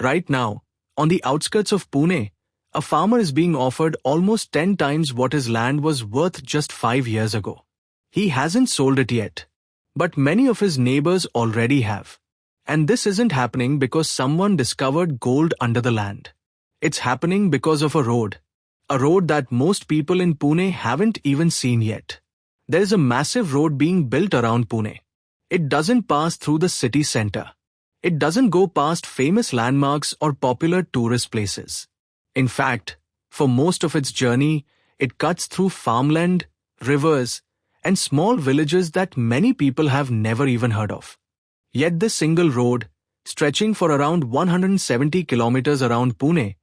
Right now, on the outskirts of Pune, a farmer is being offered almost 10 times what his land was worth just 5 years ago. He hasn't sold it yet, but many of his neighbors already have. And this isn't happening because someone discovered gold under the land. It's happening because of a road that most people in Pune haven't even seen yet. There is a massive road being built around Pune. It doesn't pass through the city center. It doesn't go past famous landmarks or popular tourist places. In fact, for most of its journey, it cuts through farmland, rivers, and small villages that many people have never even heard of. Yet this single road, stretching for around 170 kilometers around Pune,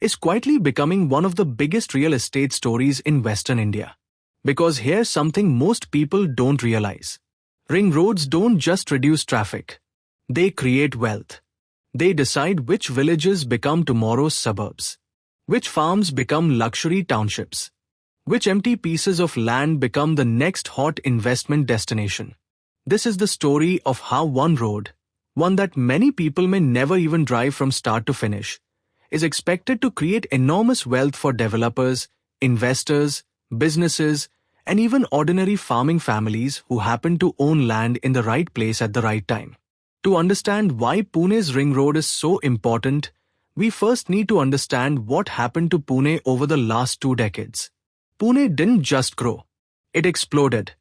is quietly becoming one of the biggest real estate stories in Western India. Because here's something most people don't realize. Ring roads don't just reduce traffic. They create wealth. They decide which villages become tomorrow's suburbs, which farms become luxury townships, which empty pieces of land become the next hot investment destination. This is the story of how one road, one that many people may never even drive from start to finish, is expected to create enormous wealth for developers, investors, businesses, and even ordinary farming families who happen to own land in the right place at the right time. To understand why Pune's Ring Road is so important, we first need to understand what happened to Pune over the last 2 decades. Pune didn't just grow. It exploded.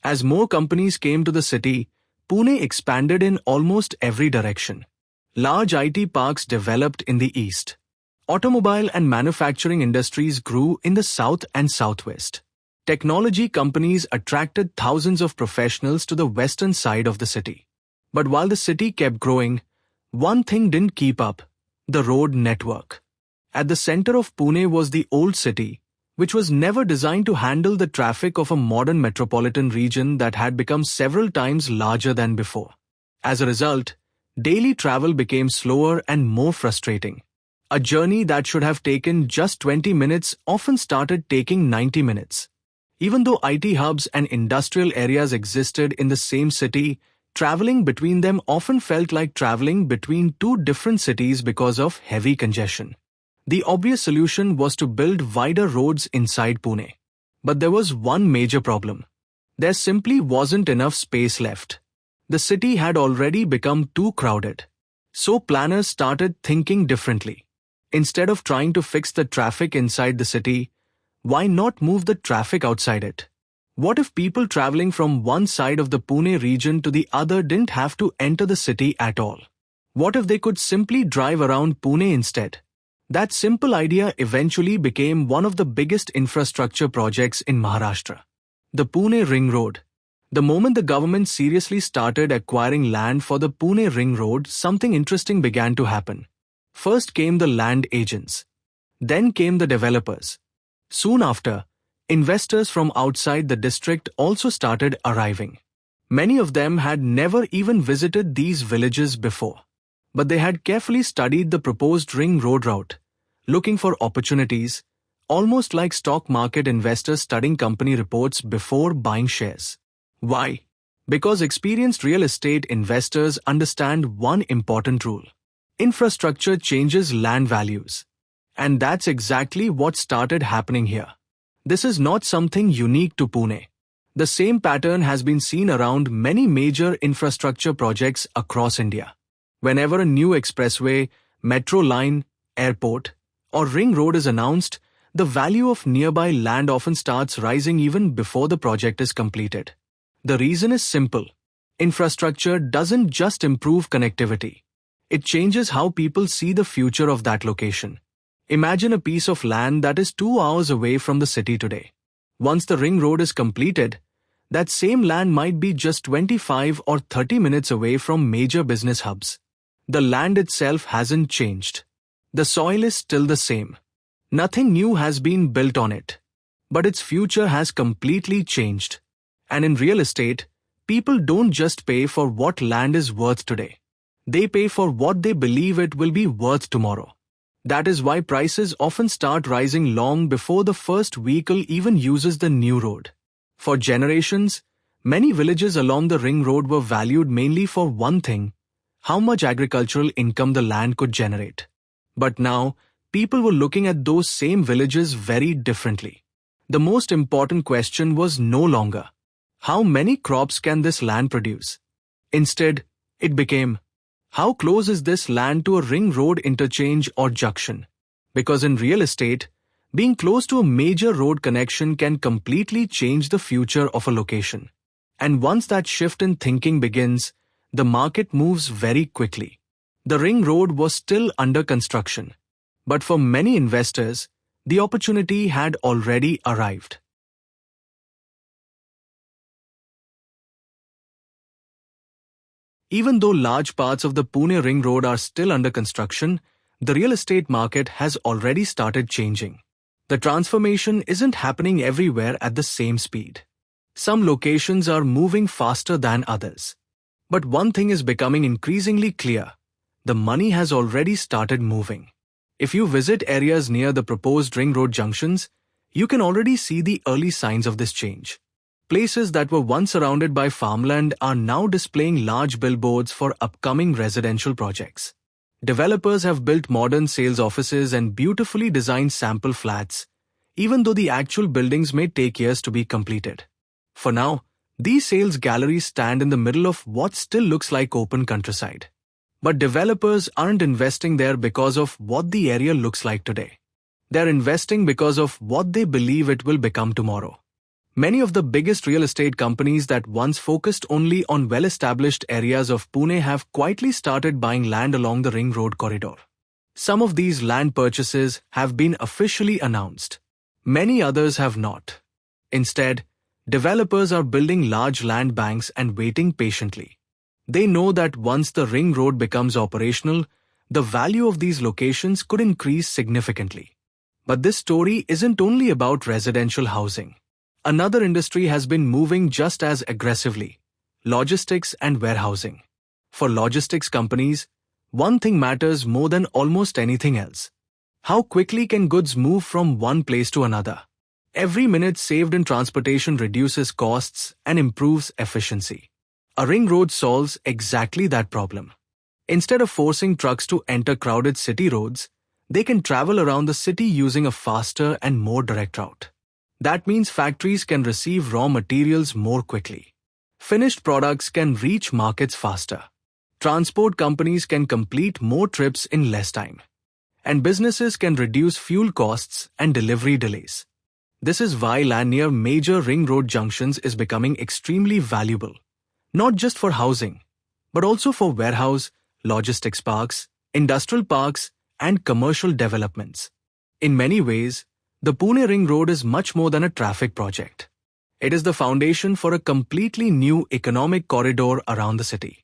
As more companies came to the city, Pune expanded in almost every direction. Large IT parks developed in the east. Automobile and manufacturing industries grew in the south and southwest. Technology companies attracted thousands of professionals to the western side of the city. But while the city kept growing, one thing didn't keep up: the road network. At the center of Pune was the old city, which was never designed to handle the traffic of a modern metropolitan region that had become several times larger than before. As a result, daily travel became slower and more frustrating. A journey that should have taken just 20 minutes often started taking 90 minutes. Even though IT hubs and industrial areas existed in the same city, traveling between them often felt like traveling between 2 different cities because of heavy congestion. The obvious solution was to build wider roads inside Pune. But there was one major problem. There simply wasn't enough space left. The city had already become too crowded. So planners started thinking differently. Instead of trying to fix the traffic inside the city, why not move the traffic outside it? What if people traveling from one side of the Pune region to the other didn't have to enter the city at all? What if they could simply drive around Pune instead? That simple idea eventually became one of the biggest infrastructure projects in Maharashtra. The Pune Ring Road. The moment the government seriously started acquiring land for the Pune Ring Road, something interesting began to happen. First came the land agents. Then came the developers. Soon after, investors from outside the district also started arriving. Many of them had never even visited these villages before. But they had carefully studied the proposed ring road route, looking for opportunities, almost like stock market investors studying company reports before buying shares. Why? Because experienced real estate investors understand one important rule. Infrastructure changes land values. And that's exactly what started happening here. This is not something unique to Pune. The same pattern has been seen around many major infrastructure projects across India. Whenever a new expressway, metro line, airport, or ring road is announced, the value of nearby land often starts rising even before the project is completed. The reason is simple. Infrastructure doesn't just improve connectivity. It changes how people see the future of that location. Imagine a piece of land that is 2 hours away from the city today. Once the ring road is completed, that same land might be just 25 or 30 minutes away from major business hubs. The land itself hasn't changed. The soil is still the same. Nothing new has been built on it. But its future has completely changed. And in real estate, people don't just pay for what land is worth today. They pay for what they believe it will be worth tomorrow. That is why prices often start rising long before the first vehicle even uses the new road. For generations, many villages along the ring road were valued mainly for one thing: how much agricultural income the land could generate. But now, people were looking at those same villages very differently. The most important question was no longer, how many crops can this land produce? Instead, it became, how close is this land to a ring road interchange or junction? Because in real estate, being close to a major road connection can completely change the future of a location. And once that shift in thinking begins, the market moves very quickly. The ring road was still under construction. But for many investors, the opportunity had already arrived. Even though large parts of the Pune Ring Road are still under construction, the real estate market has already started changing. The transformation isn't happening everywhere at the same speed. Some locations are moving faster than others. But one thing is becoming increasingly clear. The money has already started moving. If you visit areas near the proposed ring road junctions, you can already see the early signs of this change. Places that were once surrounded by farmland are now displaying large billboards for upcoming residential projects. Developers have built modern sales offices and beautifully designed sample flats, even though the actual buildings may take years to be completed. For now, these sales galleries stand in the middle of what still looks like open countryside. But developers aren't investing there because of what the area looks like today. They're investing because of what they believe it will become tomorrow. Many of the biggest real estate companies that once focused only on well-established areas of Pune have quietly started buying land along the Ring Road corridor. Some of these land purchases have been officially announced. Many others have not. Instead, developers are building large land banks and waiting patiently. They know that once the Ring Road becomes operational, the value of these locations could increase significantly. But this story isn't only about residential housing. Another industry has been moving just as aggressively: logistics and warehousing. For logistics companies, one thing matters more than almost anything else. How quickly can goods move from one place to another? Every minute saved in transportation reduces costs and improves efficiency. A ring road solves exactly that problem. Instead of forcing trucks to enter crowded city roads, they can travel around the city using a faster and more direct route. That means factories can receive raw materials more quickly. Finished products can reach markets faster. Transport companies can complete more trips in less time. And businesses can reduce fuel costs and delivery delays. This is why land near major ring road junctions is becoming extremely valuable, not just for housing, but also for warehouse, logistics parks, industrial parks, and commercial developments. In many ways, the Pune Ring Road is much more than a traffic project. It is the foundation for a completely new economic corridor around the city.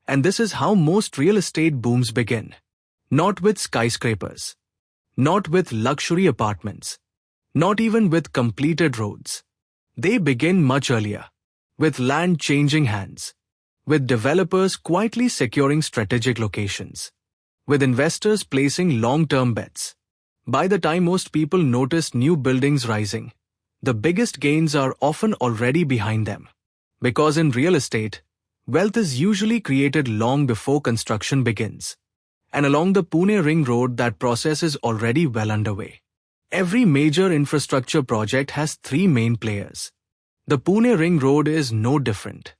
And this is how most real estate booms begin. Not with skyscrapers. Not with luxury apartments. Not even with completed roads. They begin much earlier. With land changing hands. With developers quietly securing strategic locations. With investors placing long-term bets. By the time most people notice new buildings rising, the biggest gains are often already behind them. Because in real estate, wealth is usually created long before construction begins. And along the Pune Ring Road, that process is already well underway. Every major infrastructure project has three main players. The Pune Ring Road is no different.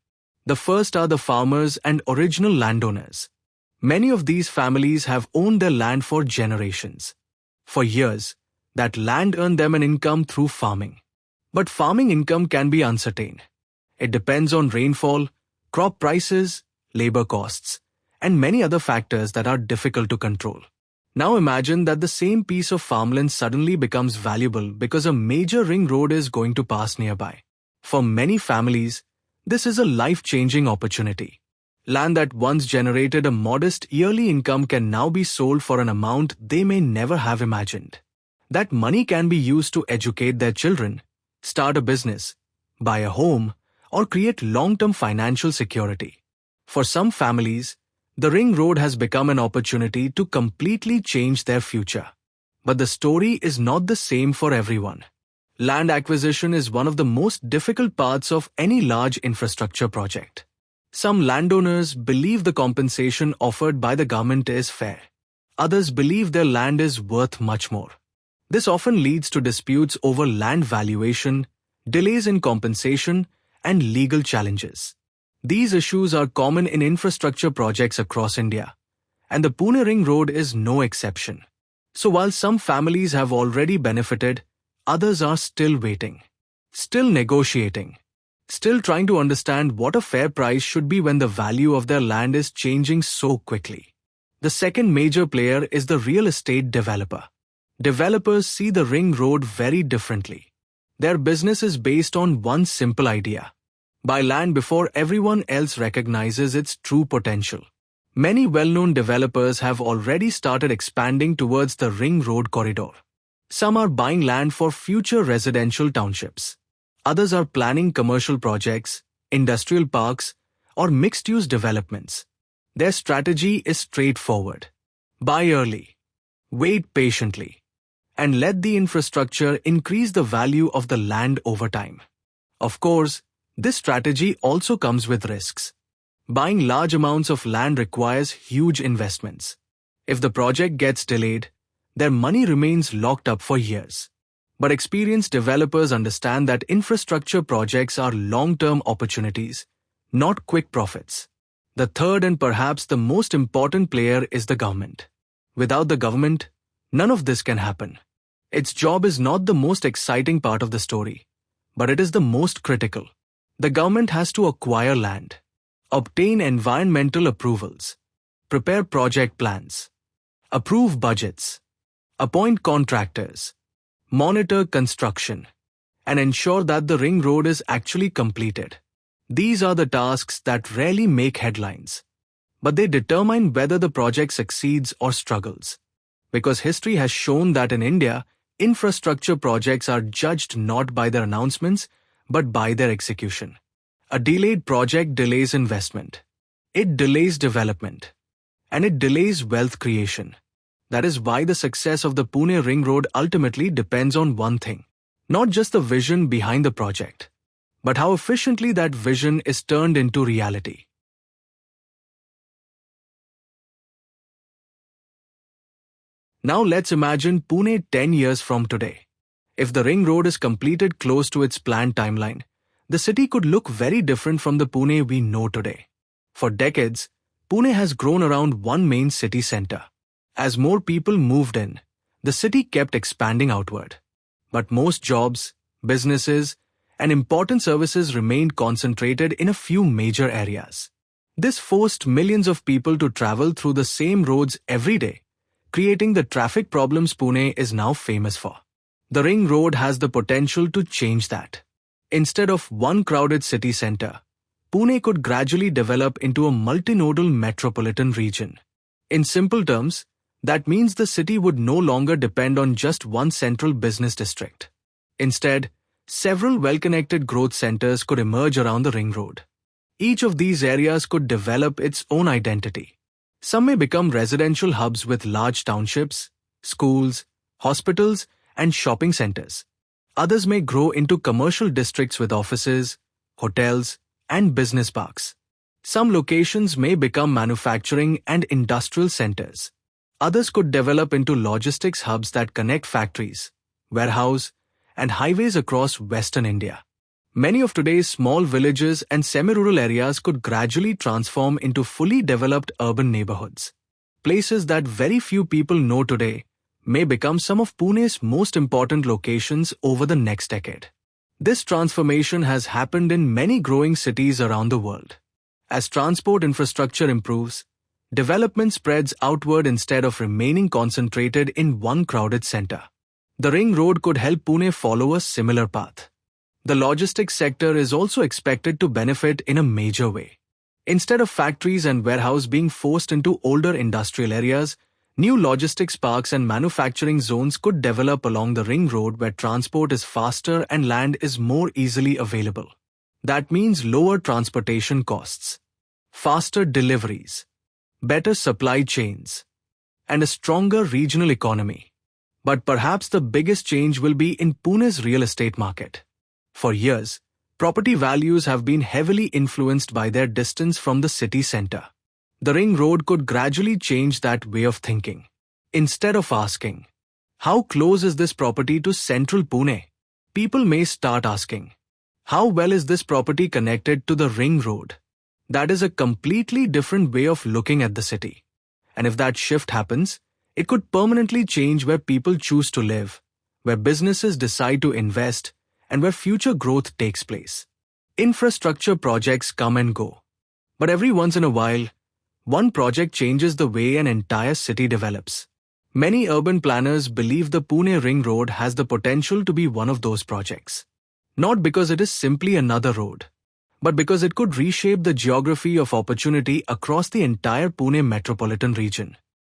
The first are the farmers and original landowners. Many of these families have owned their land for generations. For years, that land earned them an income through farming. But farming income can be uncertain. It depends on rainfall, crop prices, labor costs, and many other factors that are difficult to control. Now imagine that the same piece of farmland suddenly becomes valuable because a major ring road is going to pass nearby. For many families, this is a life-changing opportunity. Land that once generated a modest yearly income can now be sold for an amount they may never have imagined. That money can be used to educate their children, start a business, buy a home, or create long-term financial security. For some families, the ring road has become an opportunity to completely change their future. But the story is not the same for everyone. Land acquisition is one of the most difficult parts of any large infrastructure project. Some landowners believe the compensation offered by the government is fair. Others believe their land is worth much more. This often leads to disputes over land valuation, delays in compensation, and legal challenges. These issues are common in infrastructure projects across India, and the Pune Ring Road is no exception. So while some families have already benefited, others are still waiting, still negotiating, still trying to understand what a fair price should be when the value of their land is changing so quickly. The second major player is the real estate developer. Developers see the ring road very differently. Their business is based on one simple idea: buy land before everyone else recognizes its true potential. Many well-known developers have already started expanding towards the ring road corridor. Some are buying land for future residential townships. Others are planning commercial projects, industrial parks, or mixed-use developments. Their strategy is straightforward: buy early, wait patiently, and let the infrastructure increase the value of the land over time. Of course, this strategy also comes with risks. Buying large amounts of land requires huge investments. If the project gets delayed, their money remains locked up for years. But experienced developers understand that infrastructure projects are long-term opportunities, not quick profits. The third and perhaps the most important player is the government. Without the government, none of this can happen. Its job is not the most exciting part of the story, but it is the most critical. The government has to acquire land, obtain environmental approvals, prepare project plans, approve budgets, appoint contractors, monitor construction, and ensure that the ring road is actually completed. These are the tasks that rarely make headlines, but they determine whether the project succeeds or struggles. Because history has shown that in India, infrastructure projects are judged not by their announcements, but by their execution. A delayed project delays investment. It delays development. And it delays wealth creation. That is why the success of the Pune Ring Road ultimately depends on one thing: not just the vision behind the project, but how efficiently that vision is turned into reality. Now let's imagine Pune 10 years from today. If the ring road is completed close to its planned timeline, the city could look very different from the Pune we know today. For decades, Pune has grown around one main city center. As more people moved in, the city kept expanding outward. But most jobs, businesses, and important services remained concentrated in a few major areas. This forced millions of people to travel through the same roads every day, creating the traffic problems Pune is now famous for. The ring road has the potential to change that. Instead of one crowded city center, Pune could gradually develop into a multinodal metropolitan region. In simple terms, that means the city would no longer depend on just one central business district. Instead, several well-connected growth centers could emerge around the ring road. Each of these areas could develop its own identity. Some may become residential hubs with large townships, schools, hospitals, and shopping centers. Others may grow into commercial districts with offices, hotels, and business parks. Some locations may become manufacturing and industrial centers. Others could develop into logistics hubs that connect factories, warehouses, and highways across Western India. Many of today's small villages and semi-rural areas could gradually transform into fully developed urban neighborhoods. Places that very few people know today may become some of Pune's most important locations over the next decade. This transformation has happened in many growing cities around the world. As transport infrastructure improves, development spreads outward instead of remaining concentrated in one crowded center. The ring road could help Pune follow a similar path. The logistics sector is also expected to benefit in a major way. Instead of factories and warehouses being forced into older industrial areas, new logistics parks and manufacturing zones could develop along the ring road where transport is faster and land is more easily available. That means lower transportation costs, faster deliveries, better supply chains, and a stronger regional economy. But perhaps the biggest change will be in Pune's real estate market. For years, Property values have been heavily influenced by their distance from the city center. The ring road could gradually change that way of thinking. Instead of asking, how close is this property to central Pune? People may start asking, how well is this property connected to the ring road? That is a completely different way of looking at the city. And if that shift happens, it could permanently change where people choose to live, where businesses decide to invest, and where future growth takes place. Infrastructure projects come and go. But every once in a while, one project changes the way an entire city develops. Many urban planners believe the Pune Ring Road has the potential to be one of those projects. Not because it is simply another road, but because it could reshape the geography of opportunity across the entire Pune metropolitan region.